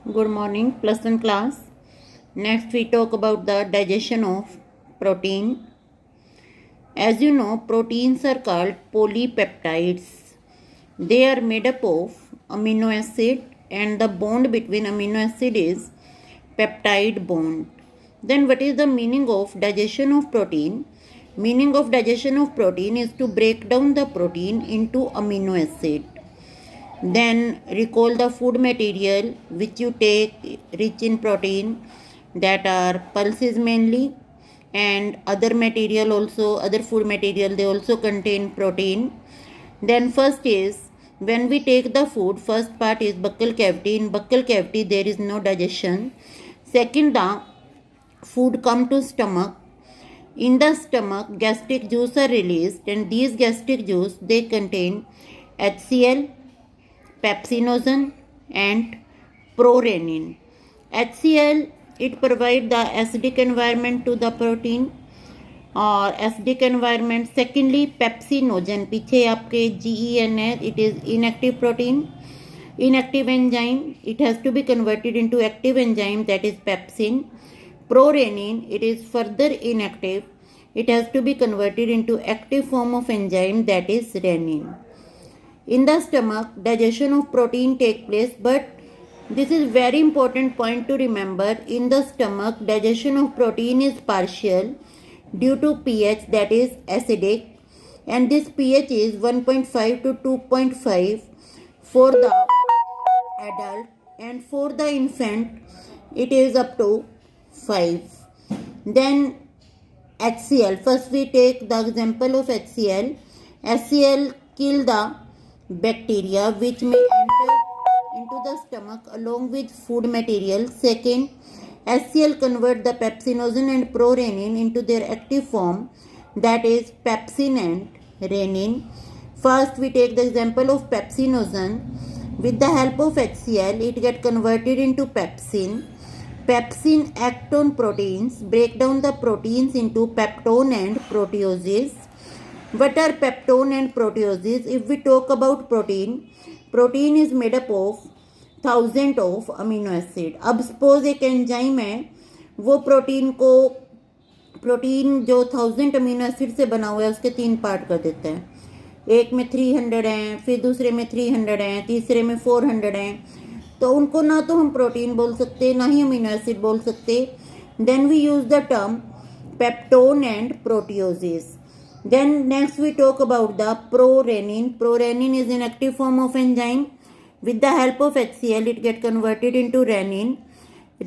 Good morning, plus one class. Next, we talk about the digestion of protein. As you know, proteins are called polypeptides. They are made up of amino acid, and the bond between amino acid is peptide bond. Then, what is the meaning of digestion of protein? Meaning of digestion of protein is to break down the protein into amino acid. Then recall the food material which you take rich in protein, that are pulses mainly, and other material also, other food material, they also contain protein. Then first is, when we take the food, first part is buccal cavity. In buccal cavity there is no digestion. Second, the food come to stomach. In the stomach gastric juice are released, and these gastric juice, they contain HCl, pepsinogen and prorenin. HCl, it provides the acidic environment to the protein और acidic environment. Secondly, pepsinogen, पीछे आपके GEN है, it is inactive protein, inactive enzyme, it has to be converted into active enzyme, that is pepsin. Prorenin, it is further inactive, it has to be converted into active form of enzyme, that is renin. In the stomach, digestion of protein take place, but this is very important point to remember. In the stomach, digestion of protein is partial due to pH, that is acidic, and this pH is 1.5 to 2.5 for the adult, and for the infant it is up to 5. Then HCl, first we take the example of HCl. HCl kill the bacteria which may enter into the stomach along with food material. Second, HCl convert the pepsinogen and prorenin into their active form, that is pepsin and renin. First we take the example of pepsinogen. With the help of HCl, it get converted into pepsin. Pepsin act on proteins, break down the proteins into peptone and proteoses. What are peptone and proteoses? If we talk about protein, protein is made up of thousand of amino acid. अब suppose एक enzyme है, वो protein जो 1000 amino acid से बना हुआ है उसके 3 पार्ट कर देता है. एक में 300 हैं, फिर दूसरे में 300 हैं, तीसरे में 400 हैं. तो उनको ना तो हम प्रोटीन बोल सकते, ना ही अमीनो एसिड बोल सकते. Then we use the term peptone and proteoses. Then next we talk about the prorenin. Prorenin is an active form of enzyme. With the help of HCl, it get converted into renin.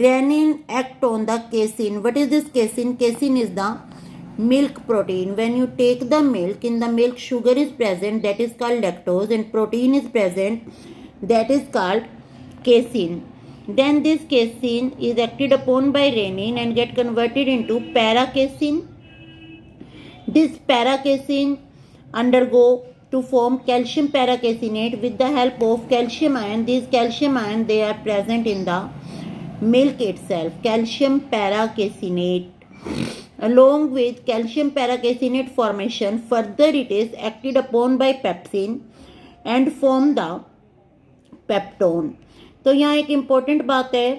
Renin act on the casein. What is this casein? Casein is the milk protein. When you take the milk, in the milk sugar is present, that is called lactose, and protein is present, that is called casein. Then this casein is acted upon by renin and get converted into paracasein. This paracasein undergo to form calcium paracaseinate with the help of calcium ion. These calcium ion, they are present in the milk itself. Calcium paracaseinate. Along with calcium paracaseinate formation, further it is acted upon by pepsin and form the peptone. तो यहाँ एक important बात है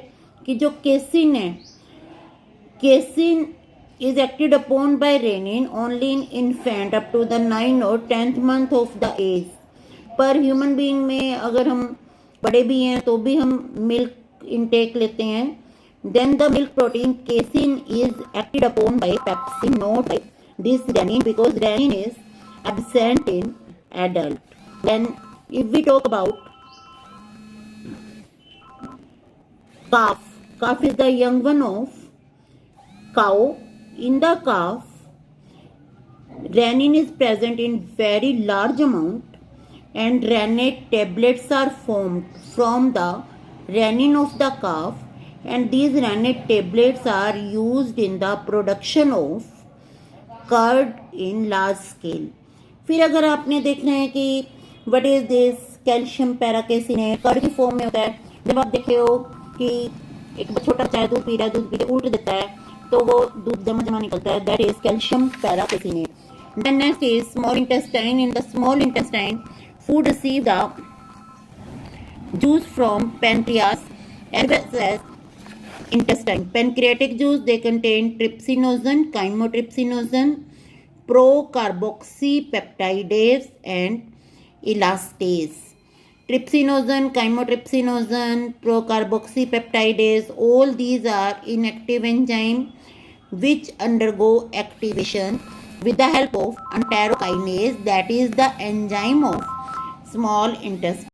कि जो casein है, casein is acted upon by renin only in infant up to the 9 or 10th month of the age. पर human being में अगर हम बड़े भी हैं तो भी हम मिल्क इनटेक लेते हैं. Then the milk protein casein is acted upon by pepsin, not by this renin, because renin is absent in adult. Then if we talk about calf, calf is the young one of cow. In the calf, renin is present in very large amount, and rennet tablets are formed from the renin of the calf, and these rennet tablets are used in the production of curd in large scale. फिर अगर आपने देखना है कि what is this calcium paracaseinate curd की form में होता है. जब आप देखे हो कि एक छोटा बच्चा है, दूध पी रहा है, दूध पी के उल्ट देता है, तो वो दूध जमा निकलता है, that is calcium paracaseinate. Then next is small intestine. In the small intestine, food receive the juice from pancreas as well as intestine. Pancreatic juice, they contain trypsinogen, chymotrypsinogen, procarboxypeptidase and elastase. Trypsinogen, chymotrypsinogen, procarboxypeptidase, all these are inactive enzymes which undergo activation with the help of enterokinase, that is the enzyme of small intestine.